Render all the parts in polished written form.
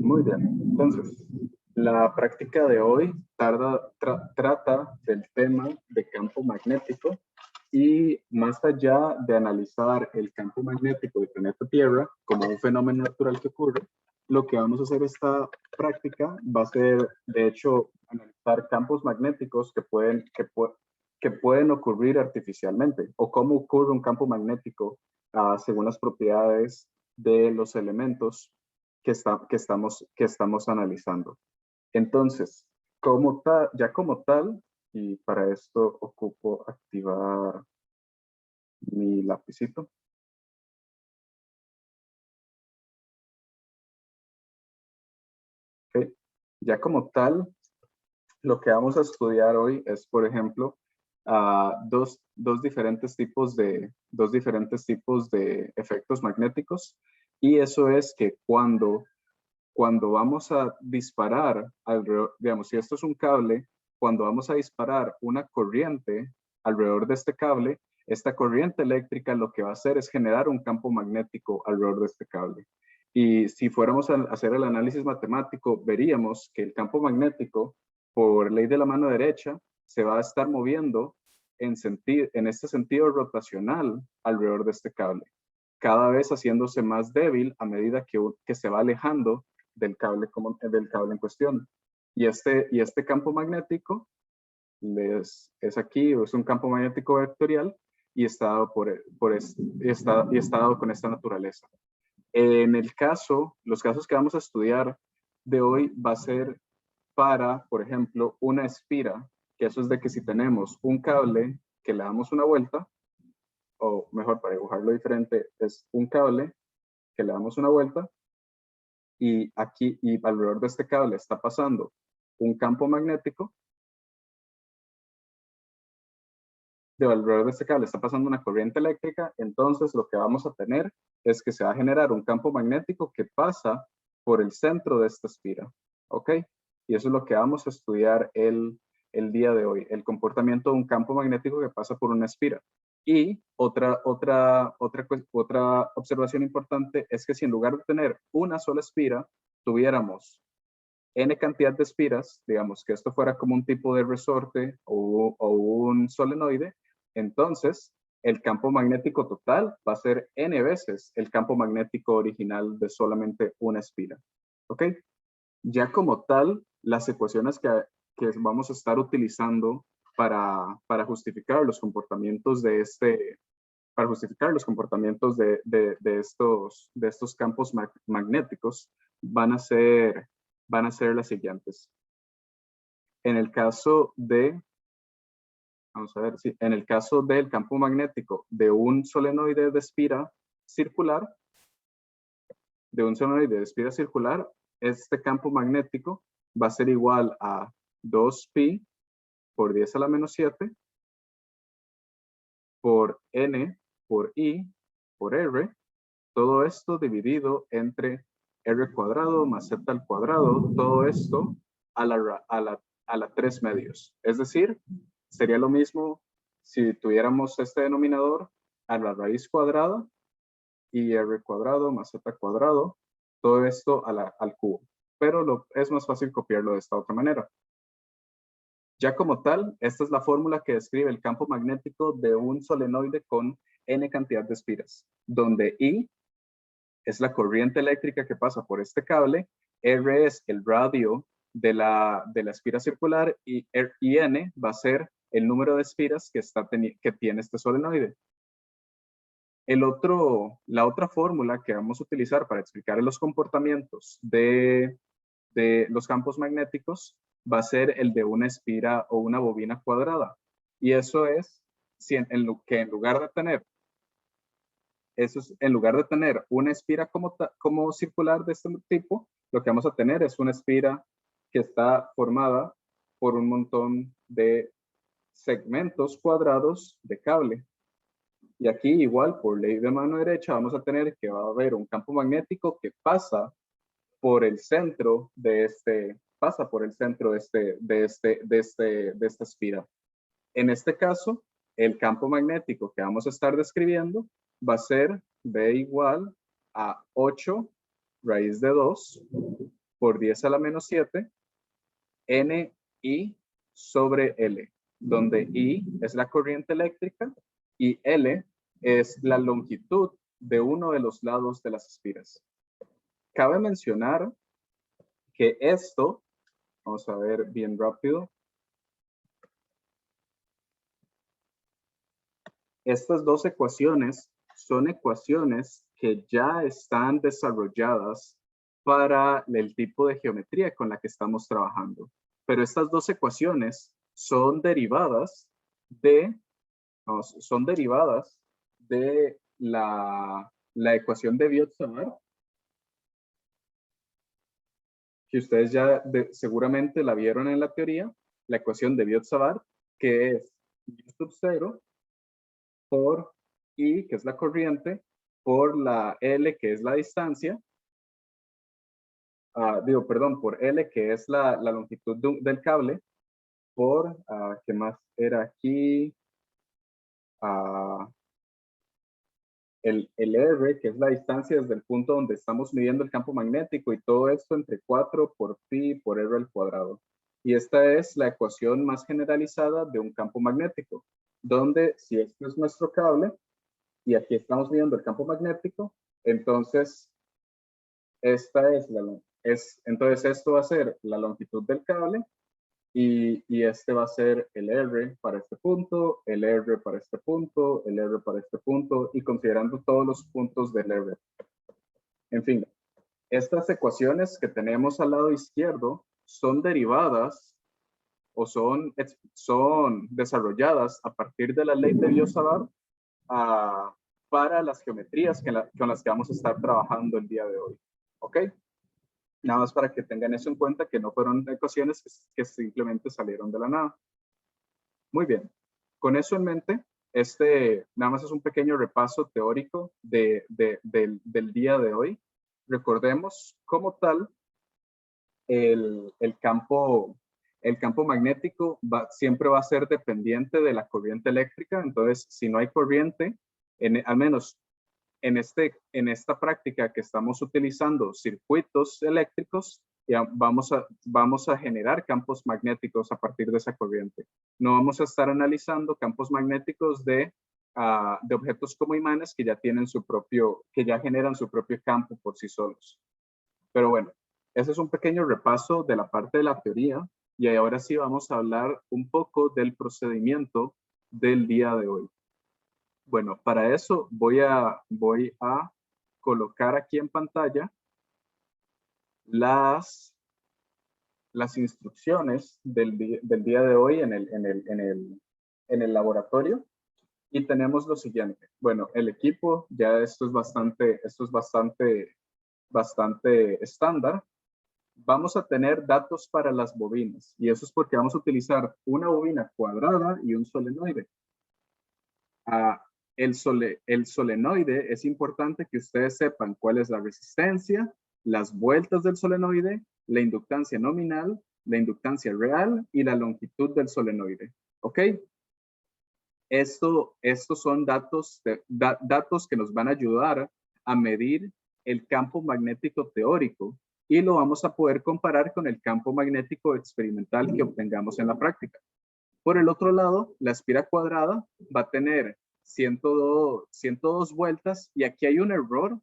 Muy bien. Entonces, la práctica de hoy trata del tema de campo magnético y más allá de analizar el campo magnético del planeta Tierra como un fenómeno natural que ocurre, lo que vamos a hacer esta práctica va a ser, de hecho, analizar campos magnéticos que pueden ocurrir artificialmente o cómo ocurre un campo magnético según las propiedades de los elementos que estamos analizando. Entonces, como tal, y para esto ocupo activar mi lapicito. Okay. Ya como tal, lo que vamos a estudiar hoy es, por ejemplo, dos diferentes tipos de efectos magnéticos. Y eso es que cuando vamos a disparar alrededor, digamos, si esto es un cable, cuando vamos a disparar una corriente alrededor de este cable, esta corriente eléctrica lo que va a hacer es generar un campo magnético alrededor de este cable. Y si fuéramos a hacer el análisis matemático, veríamos que el campo magnético, por ley de la mano derecha, se va a estar moviendo en este sentido rotacional alrededor de este cable, cada vez haciéndose más débil a medida que se va alejando del cable en cuestión. Y este campo magnético es aquí, es un campo magnético vectorial y está dado con esta naturaleza. Los casos que vamos a estudiar de hoy va a ser para, por ejemplo, una espira, que eso es de que si tenemos un cable que le damos una vuelta, o mejor, para dibujarlo diferente, es un cable que le damos una vuelta y aquí y alrededor de este cable está pasando un campo magnético. Alrededor de este cable está pasando una corriente eléctrica, entonces lo que vamos a tener es que se va a generar un campo magnético que pasa por el centro de esta espira, ¿ok? Y eso es lo que vamos a estudiar el día de hoy, el comportamiento de un campo magnético que pasa por una espira. Y otra observación importante es que si en lugar de tener una sola espira, tuviéramos N cantidad de espiras, digamos que esto fuera como un tipo de resorte o un solenoide, entonces el campo magnético total va a ser N veces el campo magnético original de solamente una espira. ¿Ok? Ya como tal, las ecuaciones que vamos a estar utilizando para justificar los comportamientos de estos campos magnéticos van a ser las siguientes. En el caso en el caso del campo magnético de un solenoide de espira circular, este campo magnético va a ser igual a 2pi por 10 a la menos 7 por n por i por r, todo esto dividido entre r cuadrado más z al cuadrado, todo esto a la 3 medios. Es decir, sería lo mismo si tuviéramos este denominador a la raíz cuadrada y r cuadrado más z cuadrado, todo esto al cubo. Pero es más fácil copiarlo de esta otra manera. Ya como tal, esta es la fórmula que describe el campo magnético de un solenoide con n cantidad de espiras, donde I es la corriente eléctrica que pasa por este cable, R es el radio de la espira circular y N va a ser el número de espiras que tiene este solenoide. La otra fórmula que vamos a utilizar para explicar los comportamientos de los campos magnéticos va a ser el de una espira o una bobina cuadrada. Y eso es en lugar de tener una espira como circular de este tipo, lo que vamos a tener es una espira que está formada por un montón de segmentos cuadrados de cable. Y aquí igual, por ley de mano derecha, vamos a tener que va a haber un campo magnético que pasa por el centro de esta espira. En este caso, el campo magnético que vamos a estar describiendo va a ser B igual a 8 raíz de 2 por 10 a la menos 7 NI sobre L, donde I es la corriente eléctrica y L es la longitud de uno de los lados de las espiras. Cabe mencionar que esto, vamos a ver bien rápido, estas dos ecuaciones son ecuaciones que ya están desarrolladas para el tipo de geometría con la que estamos trabajando. Pero estas dos ecuaciones son derivadas de la ecuación de Biot-Savart, que ustedes ya seguramente la vieron en la teoría, la ecuación de Biot-Savart, que es U sub 0 por I, que es la corriente, por la L, que es la distancia, por L, que es la longitud del cable, por, ¿qué más era aquí? El R, que es la distancia desde el punto donde estamos midiendo el campo magnético, y todo esto entre 4 por pi por R al cuadrado. Y esta es la ecuación más generalizada de un campo magnético, donde si este es nuestro cable, y aquí estamos midiendo el campo magnético, entonces entonces esto va a ser la longitud del cable, y este va a ser el R para este punto, el R para este punto, el R para este punto, y considerando todos los puntos del R. En fin, estas ecuaciones que tenemos al lado izquierdo son derivadas o son desarrolladas a partir de la ley de Biot-Savart para las geometrías con las que vamos a estar trabajando el día de hoy. ¿Ok? Nada más para que tengan eso en cuenta, que no fueron ecuaciones que simplemente salieron de la nada. Muy bien. Con eso en mente, nada más es un pequeño repaso teórico del día de hoy. Recordemos, como tal, el campo magnético siempre va a ser dependiente de la corriente eléctrica. Entonces, si no hay corriente, al menos en esta práctica que estamos utilizando circuitos eléctricos, ya vamos a generar campos magnéticos a partir de esa corriente. No vamos a estar analizando campos magnéticos de objetos como imanes que ya generan su propio campo por sí solos. Pero bueno, ese es un pequeño repaso de la parte de la teoría, y ahora sí vamos a hablar un poco del procedimiento del día de hoy. Bueno, para eso voy a colocar aquí en pantalla las instrucciones del día de hoy en el laboratorio, y tenemos lo siguiente. Bueno, el equipo, ya esto es bastante estándar. Vamos a tener datos para las bobinas, y eso es porque vamos a utilizar una bobina cuadrada y un solenoide. El solenoide, es importante que ustedes sepan cuál es la resistencia, las vueltas del solenoide, la inductancia nominal, la inductancia real y la longitud del solenoide. ¿Ok? Estos son datos que nos van a ayudar a medir el campo magnético teórico, y lo vamos a poder comparar con el campo magnético experimental que obtengamos en la práctica. Por el otro lado, la espira cuadrada va a tener 102 vueltas, y aquí hay un error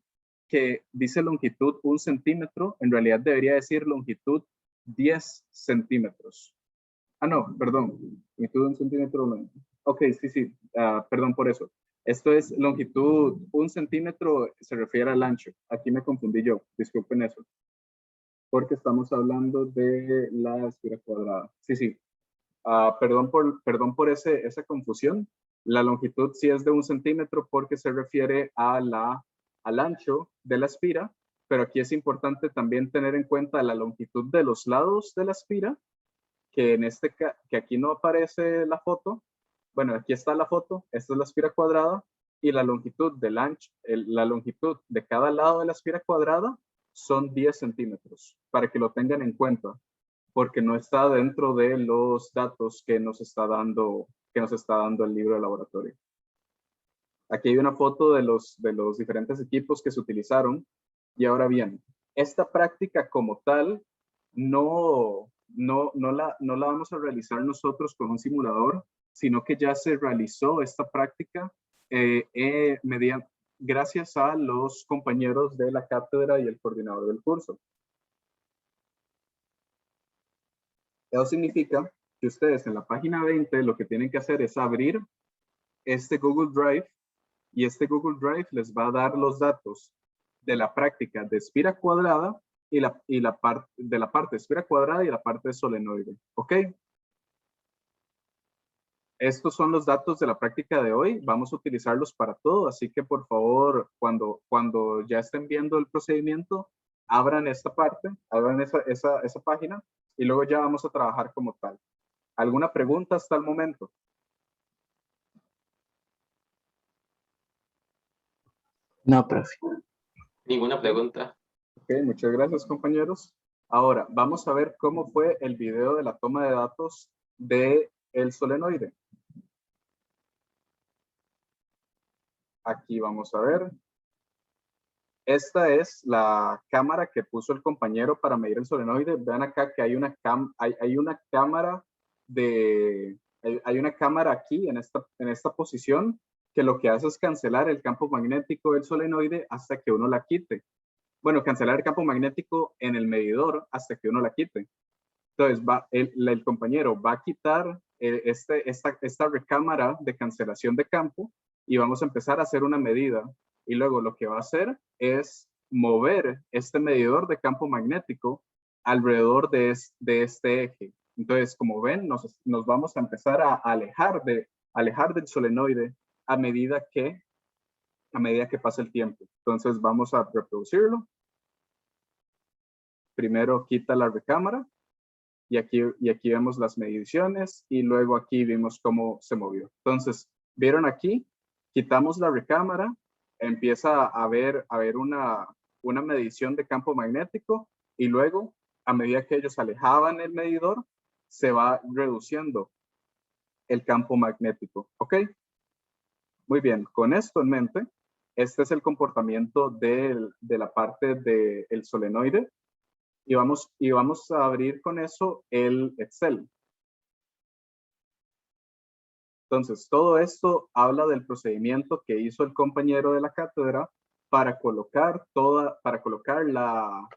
que dice longitud 1 centímetro. En realidad debería decir longitud 10 centímetros. No, perdón. Longitud 1 centímetro. Ok, sí. Perdón por eso. Esto es longitud 1 centímetro, se refiere al ancho. Aquí me confundí yo. Disculpen eso. Porque estamos hablando de la espira cuadrada. Sí. Perdón por esa confusión. La longitud sí es de 1 centímetro porque se refiere al ancho de la espira, pero aquí es importante también tener en cuenta la longitud de los lados de la espira, que aquí no aparece la foto. Bueno, aquí está la foto, esta es la espira cuadrada, y la longitud la longitud de cada lado de la espira cuadrada son 10 centímetros, para que lo tengan en cuenta, porque no está dentro de los datos que nos está dando el libro de laboratorio. Aquí hay una foto de los diferentes equipos que se utilizaron. Y ahora bien, esta práctica como tal no la vamos a realizar nosotros con un simulador, sino que ya se realizó esta práctica gracias a los compañeros de la cátedra y el coordinador del curso. Eso significa que ustedes en la página 20 lo que tienen que hacer es abrir este Google Drive, y este Google Drive les va a dar los datos de la práctica de espira cuadrada y la parte de espira cuadrada y la parte de solenoide. ¿Ok? Estos son los datos de la práctica de hoy. Vamos a utilizarlos para todo, así que por favor, cuando ya estén viendo el procedimiento, abran esta parte, abran esa página y luego ya vamos a trabajar como tal. ¿Alguna pregunta hasta el momento? No, profe. Ninguna pregunta. Ok, muchas gracias, compañeros. Ahora, vamos a ver cómo fue el video de la toma de datos del solenoide. Aquí vamos a ver. Esta es la cámara que puso el compañero para medir el solenoide. Vean acá que hay una cámara hay una cámara aquí en esta posición que lo que hace es cancelar el campo magnético del solenoide hasta que uno la quite. Bueno, cancelar el campo magnético en el medidor hasta que uno la quite. Entonces, el compañero va a quitar esta recámara de cancelación de campo y vamos a empezar a hacer una medida. Y luego lo que va a hacer es mover este medidor de campo magnético alrededor de este eje. Entonces, como ven, nos vamos a empezar a alejar del solenoide a medida que pasa el tiempo. Entonces, vamos a reproducirlo. Primero quita la recámara. Y aquí vemos las mediciones y luego aquí vimos cómo se movió. Entonces, ¿vieron aquí? Quitamos la recámara, empieza a haber una medición de campo magnético y luego, a medida que ellos alejaban el medidor, se va reduciendo el campo magnético. ¿Ok? Muy bien, con esto en mente, este es el comportamiento de la parte del solenoide. Y vamos a abrir con eso el Excel. Entonces, todo esto habla del procedimiento que hizo el compañero de la cátedra para colocar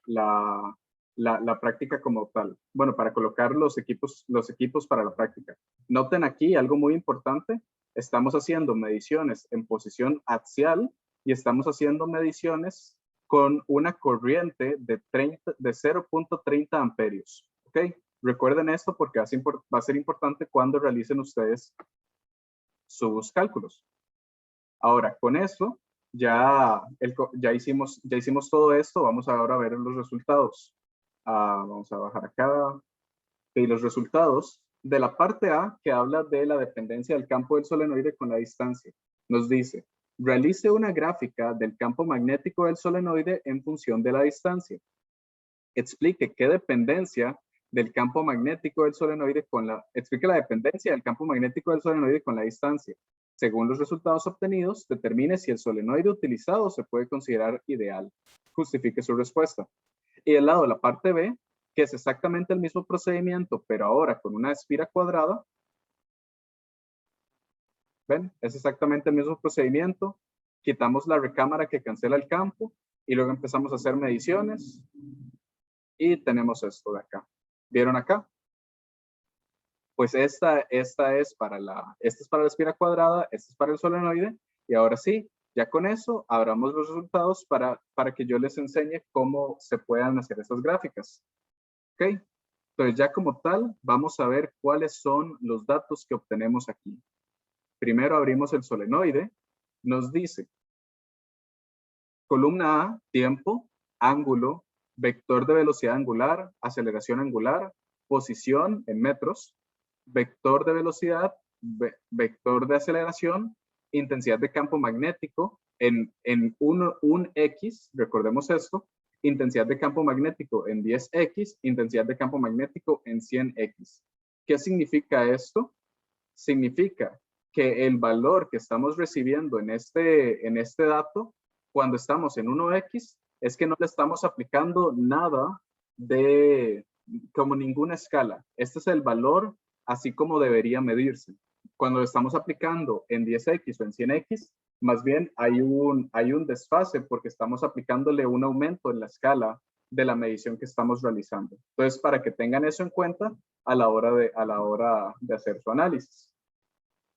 la práctica como tal. Bueno, para colocar los equipos para la práctica. Noten aquí algo muy importante. Estamos haciendo mediciones en posición axial y estamos haciendo mediciones con una corriente de 0.30 amperios. ¿Ok? Recuerden esto porque va a ser importante cuando realicen ustedes sus cálculos. Ahora, con eso, ya hicimos todo esto. Vamos ahora a ver los resultados. Vamos a bajar acá. Y los resultados de la parte A, que habla de la dependencia del campo del solenoide con la distancia, nos dice: realice una gráfica del campo magnético del solenoide en función de la distancia. Explique qué dependencia del campo magnético del solenoide explique la dependencia del campo magnético del solenoide con la distancia. Según los resultados obtenidos, determine si el solenoide utilizado se puede considerar ideal. Justifique su respuesta. Y del lado de la parte B, que es exactamente el mismo procedimiento, pero ahora con una espira cuadrada. ¿Ven? Es exactamente el mismo procedimiento. Quitamos la recámara que cancela el campo y luego empezamos a hacer mediciones y tenemos esto de acá. ¿Vieron acá? Pues esta es para la espira cuadrada, esta es para el solenoide y ahora sí, ya con eso abramos los resultados para que yo les enseñe cómo se puedan hacer estas gráficas. ¿Ok? Entonces ya como tal, vamos a ver cuáles son los datos que obtenemos aquí. Primero abrimos el solenoide, nos dice columna A, tiempo, ángulo, vector de velocidad angular, aceleración angular, posición en metros, vector de velocidad, vector de aceleración, intensidad de campo magnético en un X, recordemos esto, intensidad de campo magnético en 10X, intensidad de campo magnético en 100X. ¿Qué significa esto? Significa que el valor que estamos recibiendo en este dato, cuando estamos en 1X, es que no le estamos aplicando nada de como ninguna escala. Este es el valor así como debería medirse. Cuando lo estamos aplicando en 10x o en 100x, más bien hay un desfase porque estamos aplicándole un aumento en la escala de la medición que estamos realizando. Entonces, para que tengan eso en cuenta a la hora de hacer su análisis.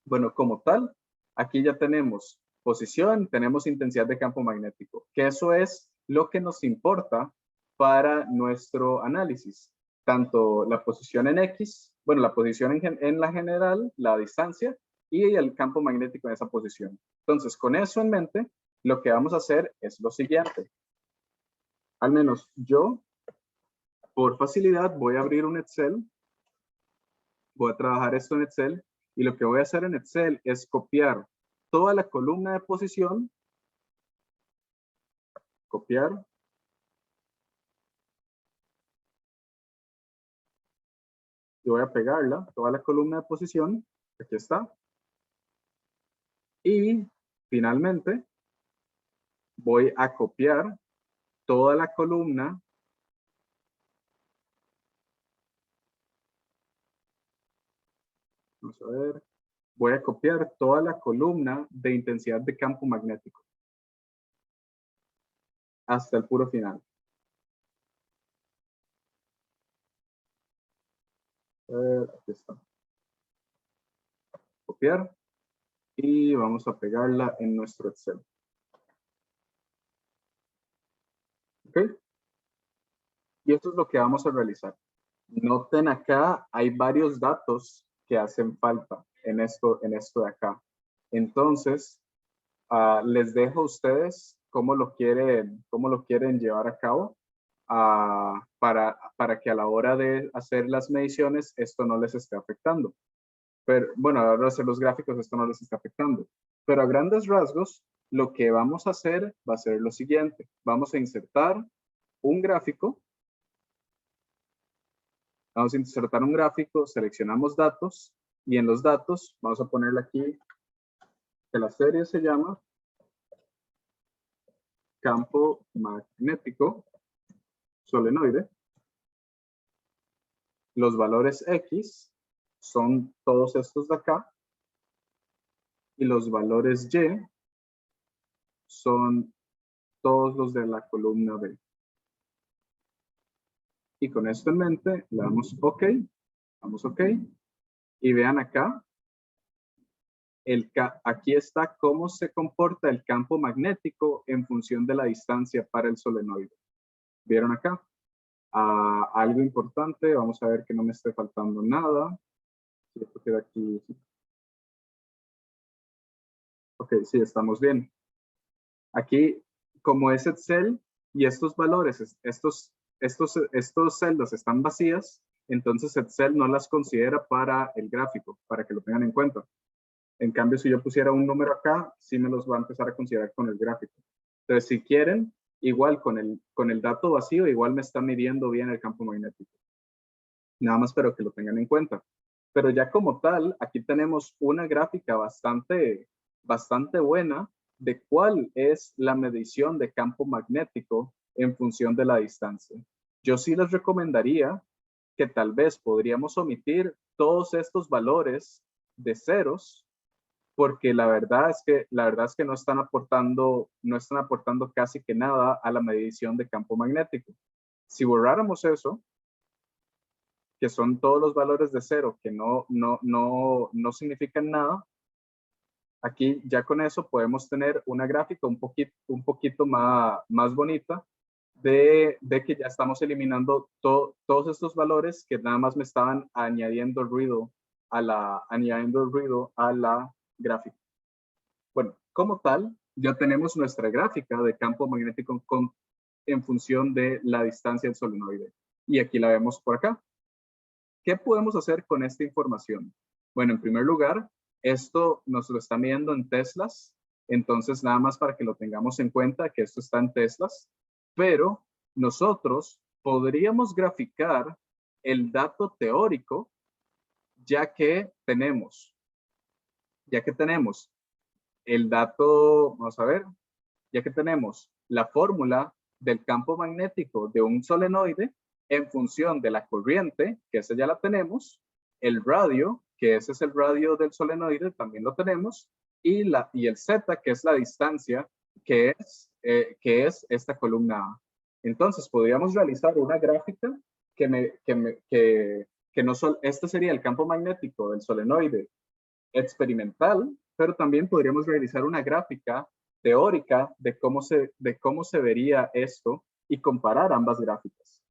Bueno, como tal, aquí ya tenemos posición, tenemos intensidad de campo magnético, que eso es lo que nos importa para nuestro análisis. Tanto la posición en X, bueno, la posición en la general, la distancia y el campo magnético en esa posición. Entonces, con eso en mente, lo que vamos a hacer es lo siguiente. Al menos yo, por facilidad, voy a abrir un Excel. Voy a trabajar esto en Excel y lo que voy a hacer en Excel es copiar toda la columna de posición. Copiar. Y voy a pegarla, toda la columna de posición. Aquí está. Y finalmente voy a copiar toda la columna vamos a ver, voy a copiar toda la columna de intensidad de campo magnético hasta el puro final. Aquí está. Copiar y vamos a pegarla en nuestro Excel. ¿Ok? Y esto es lo que vamos a realizar. Noten acá, hay varios datos que hacen falta en esto de acá. Entonces, les dejo a ustedes cómo lo quieren llevar a cabo para que a la hora de hacer las mediciones esto no les esté afectando. Pero bueno, a la hora de hacer los gráficos esto no les está afectando. Pero a grandes rasgos, lo que vamos a hacer va a ser lo siguiente. Vamos a insertar un gráfico. Vamos a insertar un gráfico, seleccionamos datos y en los datos vamos a ponerle aquí que la serie se llama campo magnético solenoide. Los valores X son todos estos de acá y los valores Y son todos los de la columna B. Y con esto en mente le damos OK, damos OK y vean acá. Aquí está cómo se comporta el campo magnético en función de la distancia para el solenoide. ¿Vieron acá? Algo importante, vamos a ver que no me esté faltando nada. Si esto queda aquí. Ok, sí, estamos bien. Aquí, como es Excel y estos valores, estos celdas están vacías, entonces Excel no las considera para el gráfico, para que lo tengan en cuenta. En cambio, si yo pusiera un número acá, sí me los va a empezar a considerar con el gráfico. Entonces, si quieren, igual con el dato vacío, igual me está midiendo bien el campo magnético. Nada más pero que lo tengan en cuenta. Pero ya como tal, aquí tenemos una gráfica bastante buena de cuál es la medición de campo magnético en función de la distancia. Yo sí les recomendaría que tal vez podríamos omitir todos estos valores de ceros, porque la verdad es que no están aportando casi que nada a la medición de campo magnético. Si borráramos eso, que son todos los valores de cero que no significan nada, aquí ya con eso podemos tener una gráfica un poquito más bonita de que ya estamos eliminando todos estos valores que nada más me estaban añadiendo ruido a la gráfica. Bueno, como tal, ya tenemos nuestra gráfica de campo magnético en función de la distancia del solenoide. Y aquí la vemos por acá. ¿Qué podemos hacer con esta información? Bueno, en primer lugar, esto nos lo está midiendo en teslas. Entonces, nada más para que lo tengamos en cuenta que esto está en teslas. Pero nosotros podríamos graficar el dato teórico ya que tenemos el dato, vamos a ver, ya que tenemos la fórmula del campo magnético de un solenoide en función de la corriente, que esa ya la tenemos, el radio, que ese es el radio del solenoide, también lo tenemos, y el Z, que es la distancia, que es esta columna A. Entonces, podríamos realizar una gráfica que no solo, este sería el campo magnético del solenoide experimental, pero también podríamos realizar una gráfica teórica de cómo se vería esto y comparar ambas gráficas.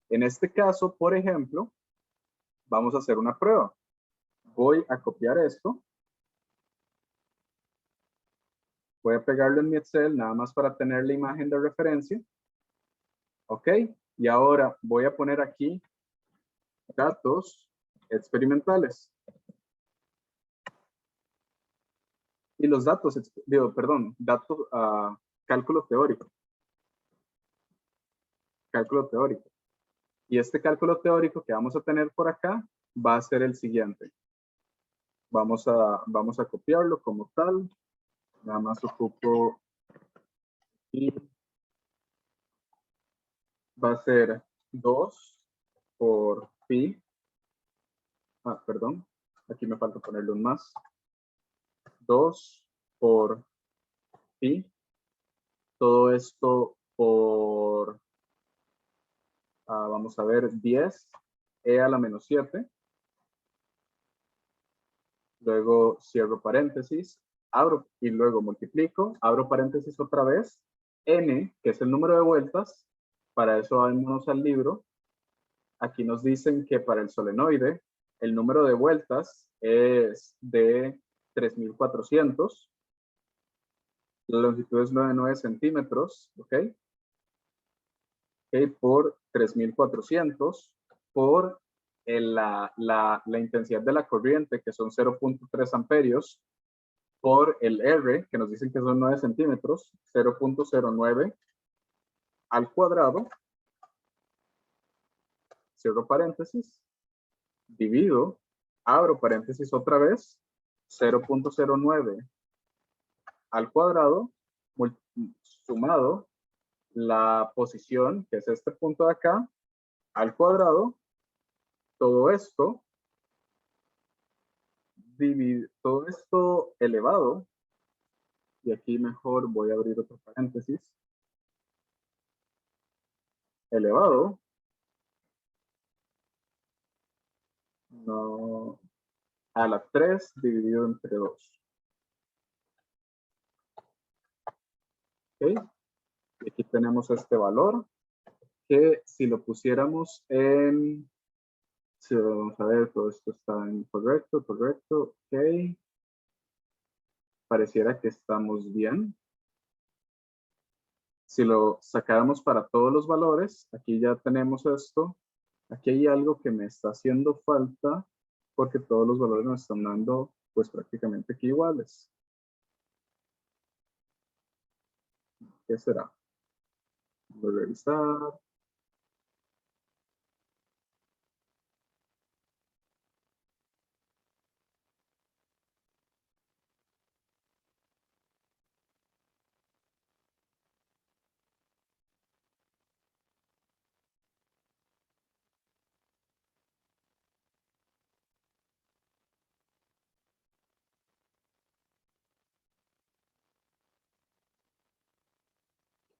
En este caso, por ejemplo, vamos a hacer una prueba. Voy a copiar esto. Voy a pegarlo en mi Excel nada más para tener la imagen de referencia. Ok, y ahora voy a poner aquí datos experimentales. Y los datos, datos, cálculo teórico. Cálculo teórico. Y este cálculo teórico que vamos a tener por acá va a ser el siguiente. Vamos a copiarlo como tal. Nada más ocupo y va a ser 2 por pi. Perdón. Aquí me falta ponerle un más. 2 por pi. Todo esto por, vamos a ver, 10 e a la menos 7. Luego cierro paréntesis, abro y luego multiplico, abro paréntesis otra vez, n, que es el número de vueltas. Para eso vámonos al libro. Aquí nos dicen que para el solenoide el número de vueltas es de 3400. La longitud es 9 centímetros, ¿ok? Por 3400 por la intensidad de la corriente, que son 0.3 amperios, por el R, que nos dicen que son 9 centímetros, 0.09 al cuadrado, cierro paréntesis, divido, abro paréntesis otra vez, 0.09 al cuadrado, sumado la posición, que es este punto de acá, al cuadrado, todo esto elevado, y aquí mejor voy a abrir otro paréntesis, elevado, no, a la 3 dividido entre 2. ¿Ok? Y aquí tenemos este valor, que si lo pusiéramos en, si vamos a ver, todo esto está en correcto, ok. Pareciera que estamos bien. Si lo sacáramos para todos los valores, aquí ya tenemos esto. Aquí hay algo que me está haciendo falta, porque todos los valores nos están dando pues prácticamente aquí iguales. ¿Qué será? Voy a revisar.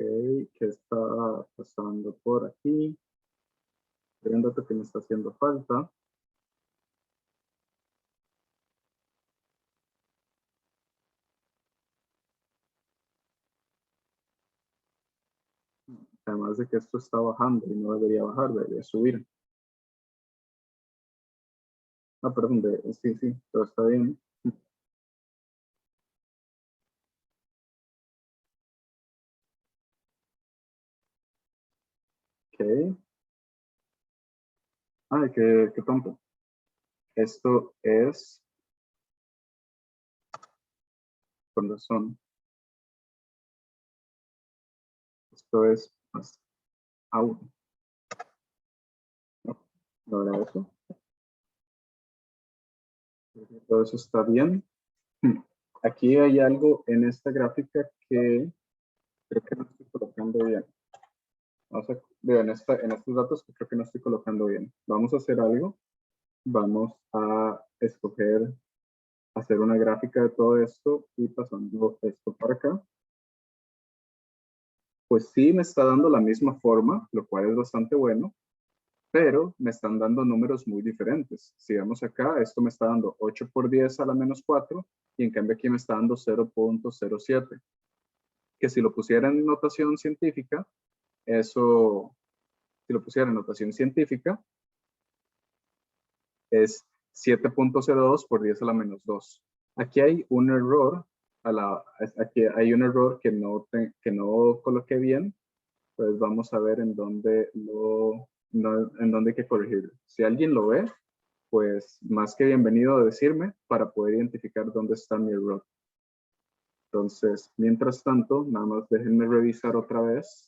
Ok, ¿qué está pasando por aquí? Hay un dato que me está haciendo falta. Además de que esto está bajando y no debería bajar, debería subir. Perdón, sí, todo está bien. Ok. Qué tonto. Esto es, con razón. Esto es más aún. No era eso. Todo eso está bien. Aquí hay algo en esta gráfica que creo que no estoy colocando bien. Vamos a, veo, en estos datos que creo que no estoy colocando bien. Vamos a hacer algo. Vamos a escoger, hacer una gráfica de todo esto y pasando esto para acá. Pues sí me está dando la misma forma, lo cual es bastante bueno, pero me están dando números muy diferentes. Si vemos acá, esto me está dando 8 por 10 a la menos 4 y en cambio aquí me está dando 0.07. Que si lo pusiera en notación científica, eso, si lo pusiera en notación científica, es 7.02 por 10 a la menos 2. Aquí hay un error, aquí hay un error que no coloqué bien, pues vamos a ver en dónde en dónde hay que corregirlo. Si alguien lo ve, pues más que bienvenido a decirme para poder identificar dónde está mi error. Entonces, mientras tanto, nada más déjenme revisar otra vez.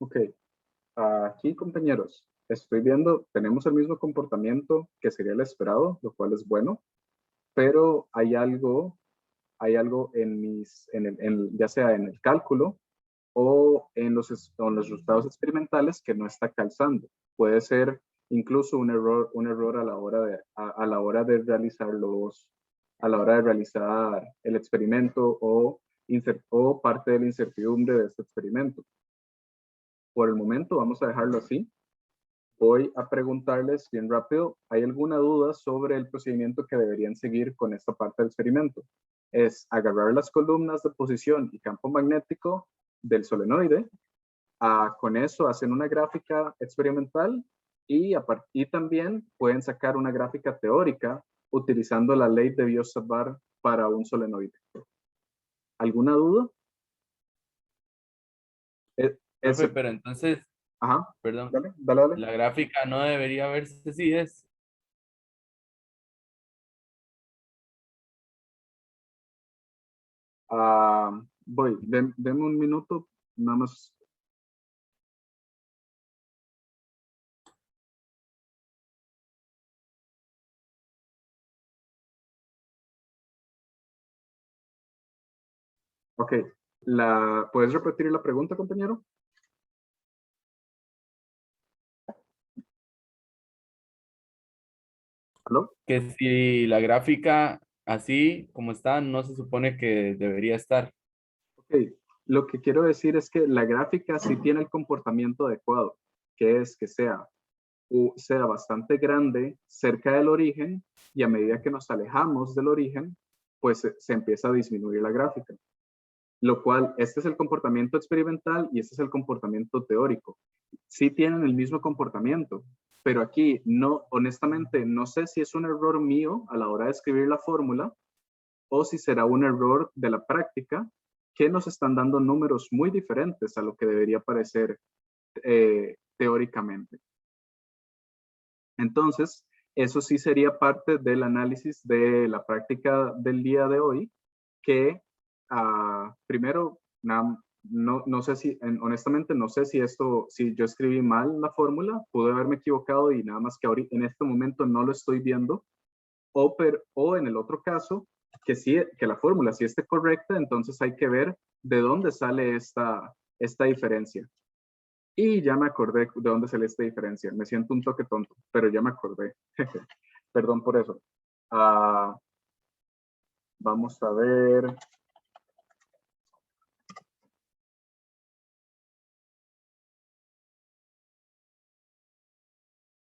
Ok, aquí compañeros, estoy viendo, tenemos el mismo comportamiento que sería el esperado, lo cual es bueno, pero hay algo en ya sea en el cálculo o en los resultados experimentales que no está calzando. Puede ser incluso un error a la hora de a la hora de realizar el experimento o parte de la incertidumbre de este experimento. Por el momento vamos a dejarlo así. Voy a preguntarles bien rápido, ¿hay alguna duda sobre el procedimiento que deberían seguir con esta parte del experimento? Es agarrar las columnas de posición y campo magnético del solenoide. Con eso hacen una gráfica experimental y también pueden sacar una gráfica teórica utilizando la ley de Biot-Savart para un solenoide. ¿Alguna duda? Profe, pero entonces, Ajá, perdón, dale. la gráfica no debería verse si es. Voy, denme un minuto, nada más. Ok, ¿puedes repetir la pregunta, compañero? ¿Aló? Que si la gráfica así como está, no se supone que debería estar. Ok, lo que quiero decir es que la gráfica sí tiene el comportamiento adecuado, que es que sea bastante grande cerca del origen y a medida que nos alejamos del origen, pues se empieza a disminuir la gráfica. Lo cual, este es el comportamiento experimental y este es el comportamiento teórico. Sí tienen el mismo comportamiento, pero aquí no, honestamente, no sé si es un error mío a la hora de escribir la fórmula o si será un error de la práctica que nos están dando números muy diferentes a lo que debería parecer teóricamente. Entonces, eso sí sería parte del análisis de la práctica del día de hoy, que primero, no sé si, honestamente, no sé si si yo escribí mal la fórmula, pude haberme equivocado y nada más que ahorita, en este momento no lo estoy viendo, o en el otro caso, que sí, que la fórmula sí esté correcta, entonces hay que ver de dónde sale esta diferencia. Y ya me acordé de dónde sale esta diferencia. Me siento un toque tonto, pero ya me acordé. Perdón por eso. Vamos a ver.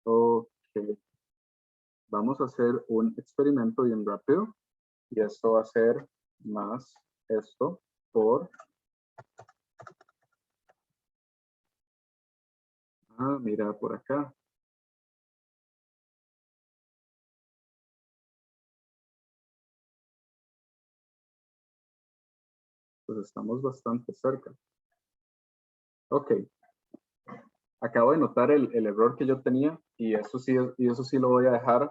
Ok. Vamos a hacer un experimento bien rápido. Y esto va a ser más esto por... mira por acá. Pues estamos bastante cerca. Ok. Acabo de notar el error que yo tenía y eso sí lo voy a dejar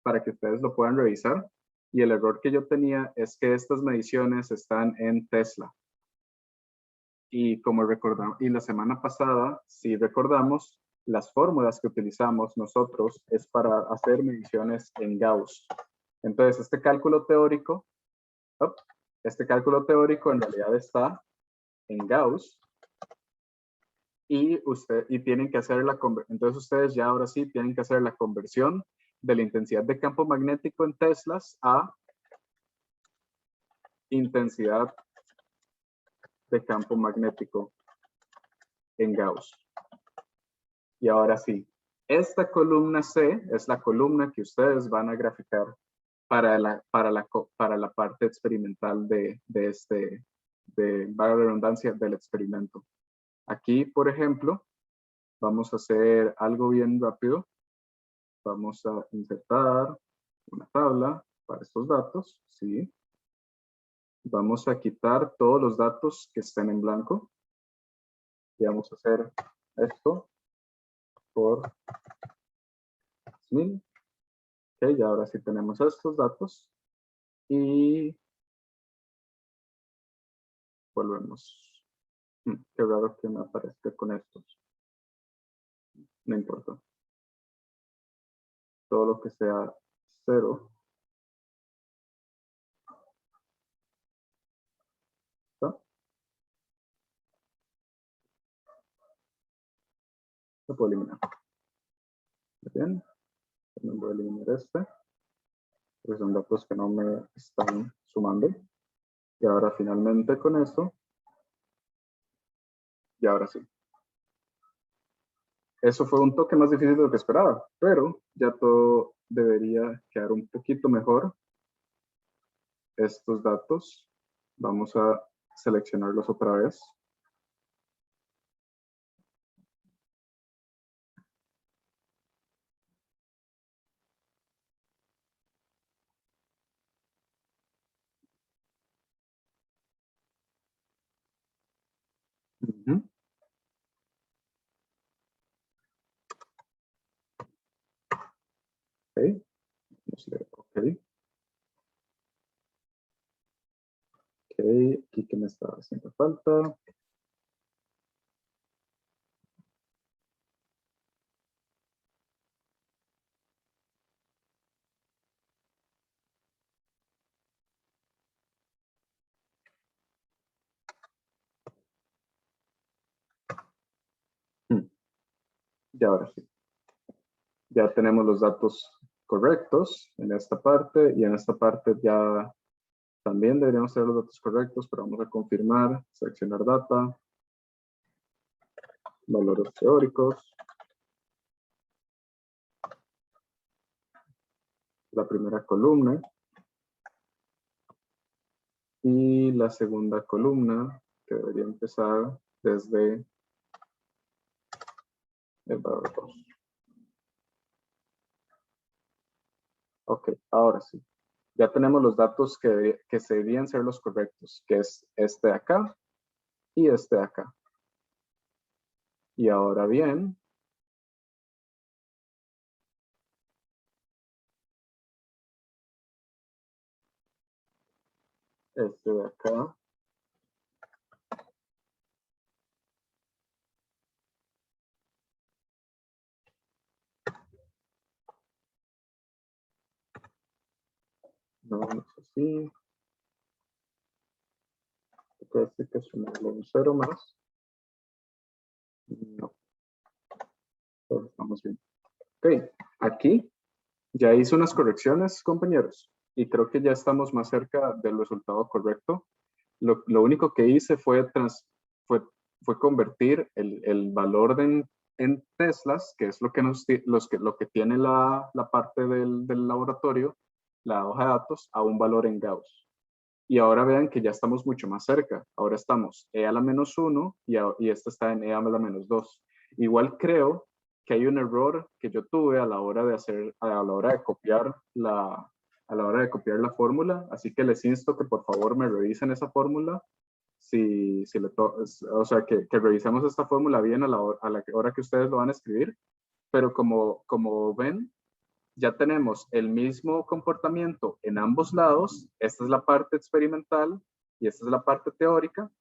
para que ustedes lo puedan revisar. Y el error que yo tenía es que estas mediciones están en Tesla. Y como recordamos, y la semana pasada, si recordamos, las fórmulas que utilizamos nosotros es para hacer mediciones en Gauss. Entonces, este cálculo teórico en realidad está en Gauss y tienen que hacer entonces ustedes ya ahora sí tienen que hacer la conversión de la intensidad de campo magnético en Teslas a intensidad de campo magnético en Gauss. Y ahora sí, esta columna C es la columna que ustedes van a graficar para la parte experimental de la redundancia del experimento. Aquí, por ejemplo, vamos a hacer algo bien rápido. Vamos a insertar una tabla para estos datos, ¿sí? Vamos a quitar todos los datos que estén en blanco. Y vamos a hacer esto por 1000. Ok, ya ahora sí tenemos estos datos. Y volvemos. Qué raro que me aparezca con estos. No importa. Todo lo que sea 0. ¿Está? Lo puedo eliminar. Bien. También voy a eliminar este. Porque son datos que no me están sumando. Y ahora finalmente con esto. Y ahora sí. Eso fue un toque más difícil de lo que esperaba. Pero ya todo debería quedar un poquito mejor. Estos datos. Vamos a seleccionarlos otra vez. Uh-huh. Ok. Ok. Ok. Aquí que me está haciendo falta. Y ahora sí. Ya tenemos los datos correctos en esta parte y en esta parte ya también deberíamos tener los datos correctos, pero vamos a confirmar, seleccionar data, valores teóricos. La primera columna. Y la segunda columna, que debería empezar desde el valor 2. Ok, ahora sí. Ya tenemos los datos que se debían ser los correctos, que es este de acá y este de acá. Y ahora bien, este de acá no es así. Este que sumarle un 0 más. No, todos estamos bien. Ok, aquí ya hice unas correcciones, compañeros, y creo que ya estamos más cerca del resultado correcto. Lo único que hice fue convertir el valor en teslas, que es lo que, lo que tiene la parte del laboratorio, la hoja de datos, a un valor en Gauss. Y ahora vean que ya estamos mucho más cerca. Ahora estamos E a la menos 1 y esta está en E a la menos 2. Igual creo que hay un error que yo tuve a la hora de copiar a la hora de copiar la fórmula, así que les insto que por favor me revisen esa fórmula, o sea, que revisemos esta fórmula bien a la hora que ustedes lo van a escribir, pero como ven, ya tenemos el mismo comportamiento en ambos lados. Esta es la parte experimental y esta es la parte teórica.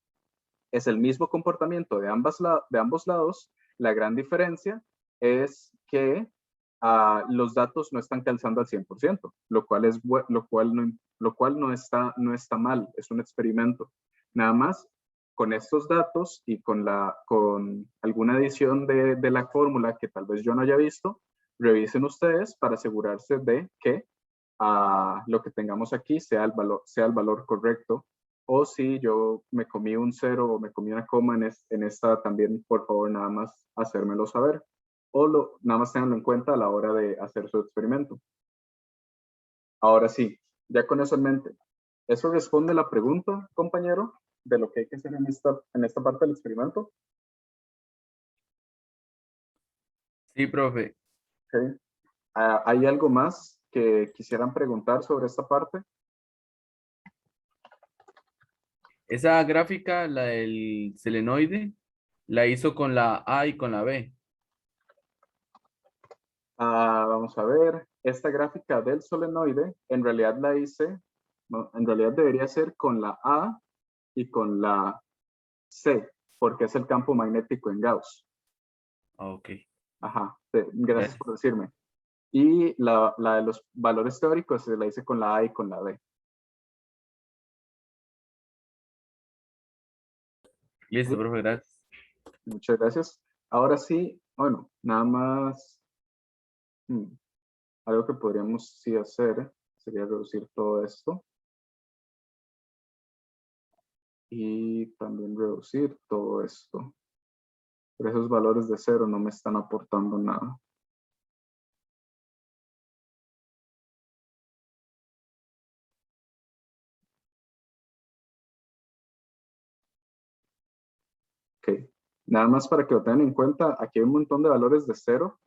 Es el mismo comportamiento de ambos lados. La gran diferencia es que los datos no están calzando al 100%, lo cual no está mal, es un experimento. Nada más, con estos datos y con alguna edición de la fórmula que tal vez yo no haya visto, revisen ustedes para asegurarse de que lo que tengamos aquí sea el valor correcto. O si yo me comí un 0 o me comí una coma en esta también, por favor, nada más hacérmelo saber. O nada más tenganlo en cuenta a la hora de hacer su experimento. Ahora sí, ya con eso en mente. ¿Eso responde la pregunta, compañero, de lo que hay que hacer en esta parte del experimento? Sí, profe. Okay. ¿Hay algo más que quisieran preguntar sobre esta parte? Esa gráfica, la del selenoide, la hizo con la A y con la B. Vamos a ver, esta gráfica del solenoide, en realidad la hice, no, en realidad debería ser con la A y con la C, porque es el campo magnético en Gauss. Ok. Ajá, gracias Gracias. por decirme. Y la de los valores teóricos la hice con la A y con la D. Listo, profe, gracias. Muchas gracias. Ahora sí, bueno, nada más, algo que podríamos sí hacer sería reducir todo esto. Y también reducir todo esto. Pero esos valores de 0 no me están aportando nada. Ok. Nada más para que lo tengan en cuenta, aquí hay un montón de valores de 0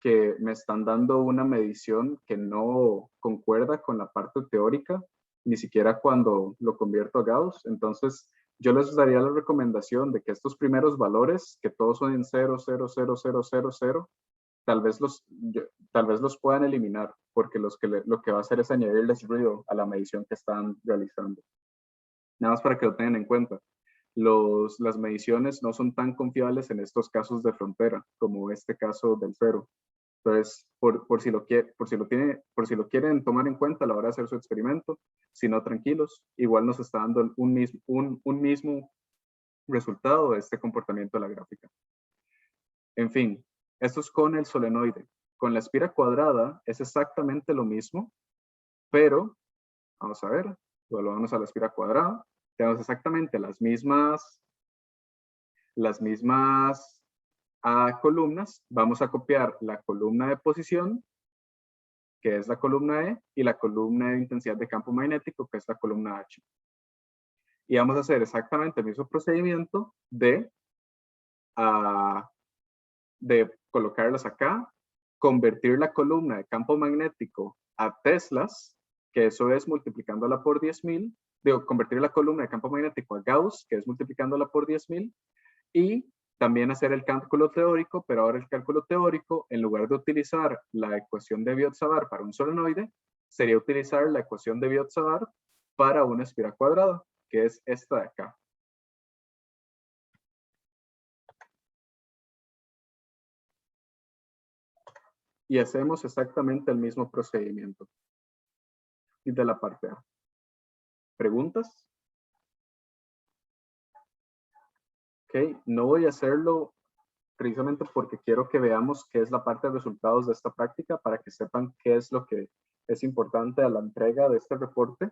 que me están dando una medición que no concuerda con la parte teórica, ni siquiera cuando lo convierto a Gauss. Entonces, yo les daría la recomendación de que estos primeros valores, que todos son en 0, 0, 0, 0, 0, 0, tal vez los puedan eliminar, porque lo que va a hacer es añadirles ruido a la medición que están realizando. Nada más para que lo tengan en cuenta. Las mediciones no son tan confiables en estos casos de frontera, como este caso del 0. Entonces, por si lo quieren tomar en cuenta a la hora de hacer su experimento, si no, tranquilos, igual nos está dando un mismo resultado de este comportamiento de la gráfica. En fin, esto es con el solenoide. Con la espira cuadrada es exactamente lo mismo, pero, vamos a ver, volvamos a la espira cuadrada. Tenemos exactamente las mismas columnas. Vamos a copiar la columna de posición, que es la columna E, y la columna de intensidad de campo magnético, que es la columna H. Y vamos a hacer exactamente el mismo procedimiento de colocarlas acá, convertir la columna de campo magnético a teslas, que eso es multiplicándola por 10.000, convertir la columna de campo magnético a Gauss, que es multiplicándola por 10.000, y también hacer el cálculo teórico, pero ahora el cálculo teórico, en lugar de utilizar la ecuación de Biot-Savart para un solenoide, sería utilizar la ecuación de Biot-Savart para una esfera cuadrada, que es esta de acá. Y hacemos exactamente el mismo procedimiento. Y de la parte A. ¿Preguntas? Ok, no voy a hacerlo precisamente porque quiero que veamos qué es la parte de resultados de esta práctica para que sepan qué es lo que es importante a la entrega de este reporte.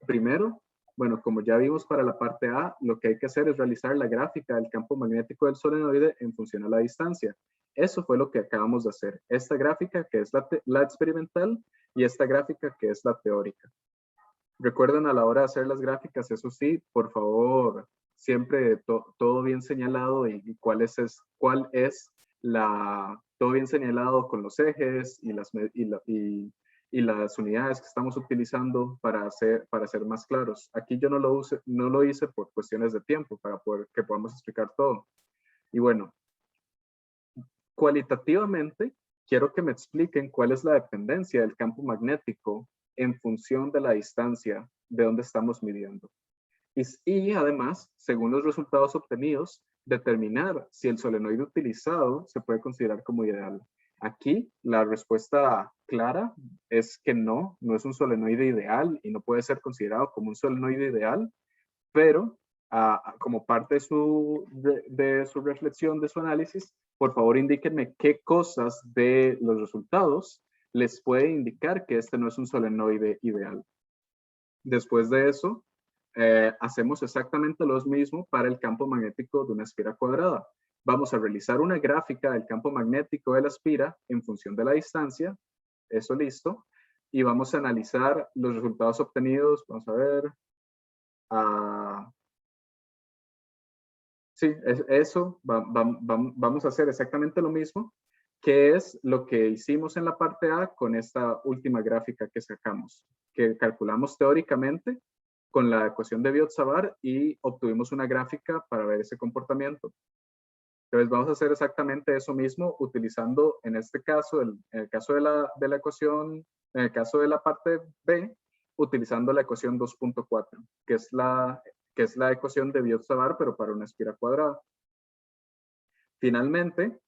Primero, bueno, como ya vimos para la parte A, lo que hay que hacer es realizar la gráfica del campo magnético del solenoide en función a la distancia. Eso fue lo que acabamos de hacer. Esta gráfica que es la experimental y esta gráfica que es la teórica. Recuerden a la hora de hacer las gráficas, eso sí, por favor, siempre todo bien señalado y cuál es todo bien señalado con los ejes y las unidades que estamos utilizando para ser más claros. Aquí yo no lo hice por cuestiones de tiempo, para que podamos explicar todo. Y bueno, cualitativamente, quiero que me expliquen cuál es la dependencia del campo magnético en función de la distancia de donde estamos midiendo. Y además, según los resultados obtenidos, determinar si el solenoide utilizado se puede considerar como ideal. Aquí la respuesta clara es que no es un solenoide ideal y no puede ser considerado como un solenoide ideal, pero como parte de su reflexión, de su análisis, por favor indíquenme qué cosas de los resultados les puede indicar que este no es un solenoide ideal. Después de eso, hacemos exactamente lo mismo para el campo magnético de una esfera cuadrada. Vamos a realizar una gráfica del campo magnético de la esfera en función de la distancia. Eso listo. Y vamos a analizar los resultados obtenidos. Vamos a ver. Sí, eso. Vamos a hacer exactamente lo mismo, que es lo que hicimos en la parte A con esta última gráfica que sacamos, que calculamos teóricamente con la ecuación de Biot-Savart y obtuvimos una gráfica para ver ese comportamiento. Entonces vamos a hacer exactamente eso mismo utilizando, en este caso, en el caso de la ecuación, en el caso de la parte B, utilizando la ecuación 2.4, que es la ecuación de Biot-Savart, pero para una esfera cuadrada. Finalmente,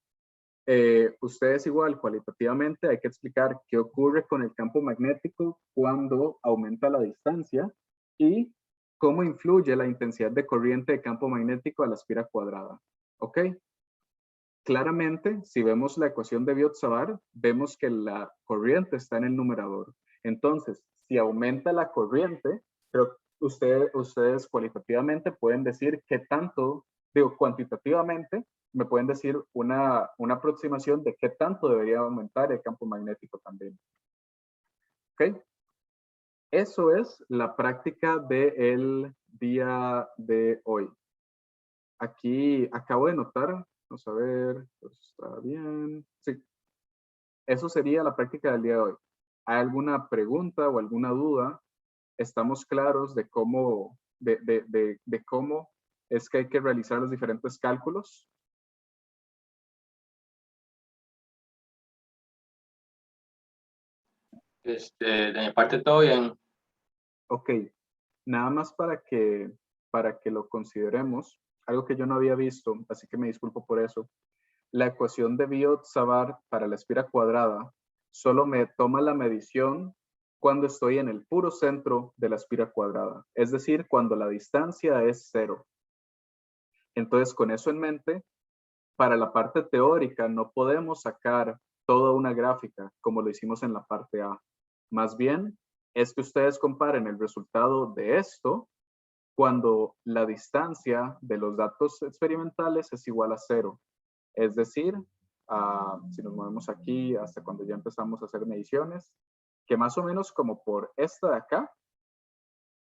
ustedes igual cualitativamente hay que explicar qué ocurre con el campo magnético cuando aumenta la distancia y cómo influye la intensidad de corriente de campo magnético a la esfera cuadrada. ¿Ok? Claramente, si vemos la ecuación de Biot-Savart, vemos que la corriente está en el numerador. Entonces, si aumenta la corriente, pero ustedes cualitativamente pueden decir qué tanto, cuantitativamente, me pueden decir una aproximación de qué tanto debería aumentar el campo magnético también. ¿Ok? Eso es la práctica del día de hoy. Aquí acabo de notar, vamos a ver, está bien. Sí, eso sería la práctica del día de hoy. ¿Hay alguna pregunta o alguna duda? ¿Estamos claros de cómo, de cómo es que hay que realizar los diferentes cálculos? De mi parte todo bien. Ok, nada más para que lo consideremos, algo que yo no había visto, así que me disculpo por eso. La ecuación de Biot-Savart para la esfera cuadrada solo me toma la medición cuando estoy en el puro centro de la esfera cuadrada, es decir, cuando la distancia es 0. Entonces, con eso en mente, para la parte teórica no podemos sacar toda una gráfica como lo hicimos en la parte A. Más bien, es que ustedes comparen el resultado de esto cuando la distancia de los datos experimentales es igual a 0. Es decir, si nos movemos aquí hasta cuando ya empezamos a hacer mediciones, que más o menos como por esta de acá,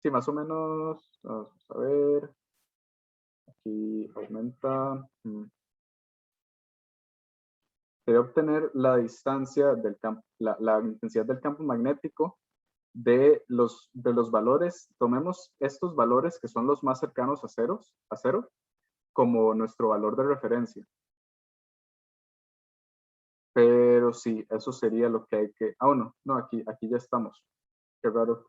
sí, más o menos, vamos a ver, aquí aumenta, sería obtener la distancia del campo, la intensidad del campo magnético de los valores. Tomemos estos valores que son los más cercanos a cero, como nuestro valor de referencia. Pero sí, eso sería lo que hay que... Ah, bueno, no, aquí ya estamos. Qué raro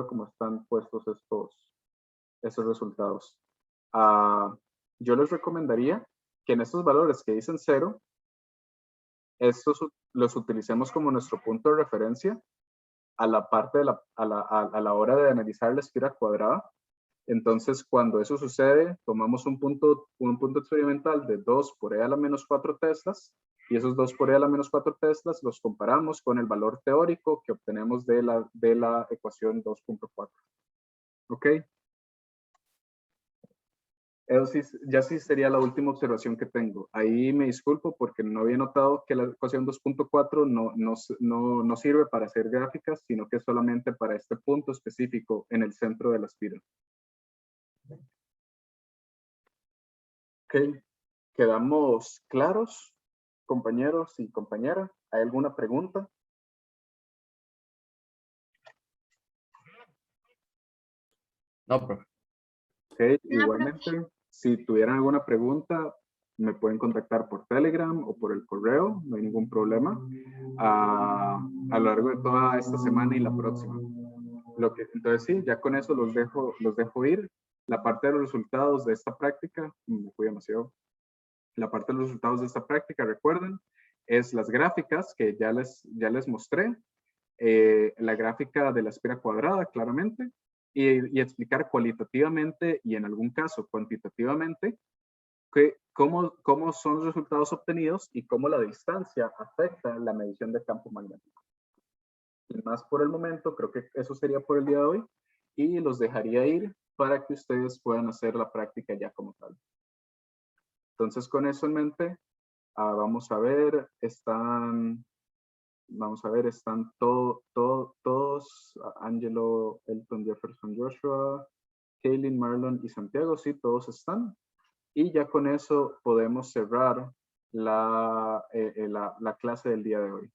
cómo están puestos estos resultados. Yo les recomendaría que en estos valores que dicen 0, estos los utilicemos como nuestro punto de referencia a la parte de a la hora de analizar la esfera cuadrada. Entonces, cuando eso sucede, tomamos un punto experimental de 2 por e a la menos 4 teslas, y esos 2 por e a la menos 4 teslas los comparamos con el valor teórico que obtenemos de la ecuación 2.4. ¿Ok? Eso sí, ya sí sería la última observación que tengo. Ahí me disculpo porque no había notado que la ecuación 2.4 no sirve para hacer gráficas, sino que solamente para este punto específico en el centro de la espiral. Ok, ¿quedamos claros, compañeros y compañeras? ¿Hay alguna pregunta? No, profe. Ok, igualmente, si tuvieran alguna pregunta, me pueden contactar por Telegram o por el correo, no hay ningún problema, a lo largo de toda esta semana y la próxima. Entonces sí, ya con eso los dejo ir. La parte de los resultados de esta práctica, me fui demasiado. La parte de los resultados de esta práctica, recuerden, es las gráficas que ya les mostré, la gráfica de la esfera cuadrada, claramente, y explicar cualitativamente y en algún caso cuantitativamente cómo son los resultados obtenidos y cómo la distancia afecta la medición del campo magnético. Y más por el momento, creo que eso sería por el día de hoy, y los dejaría ir para que ustedes puedan hacer la práctica ya como tal. Entonces, con eso en mente, vamos a ver, están todos, Angelo, Elton, Jefferson, Joshua, Kaylin, Marlon y Santiago, sí, todos están. Y ya con eso podemos cerrar la clase del día de hoy.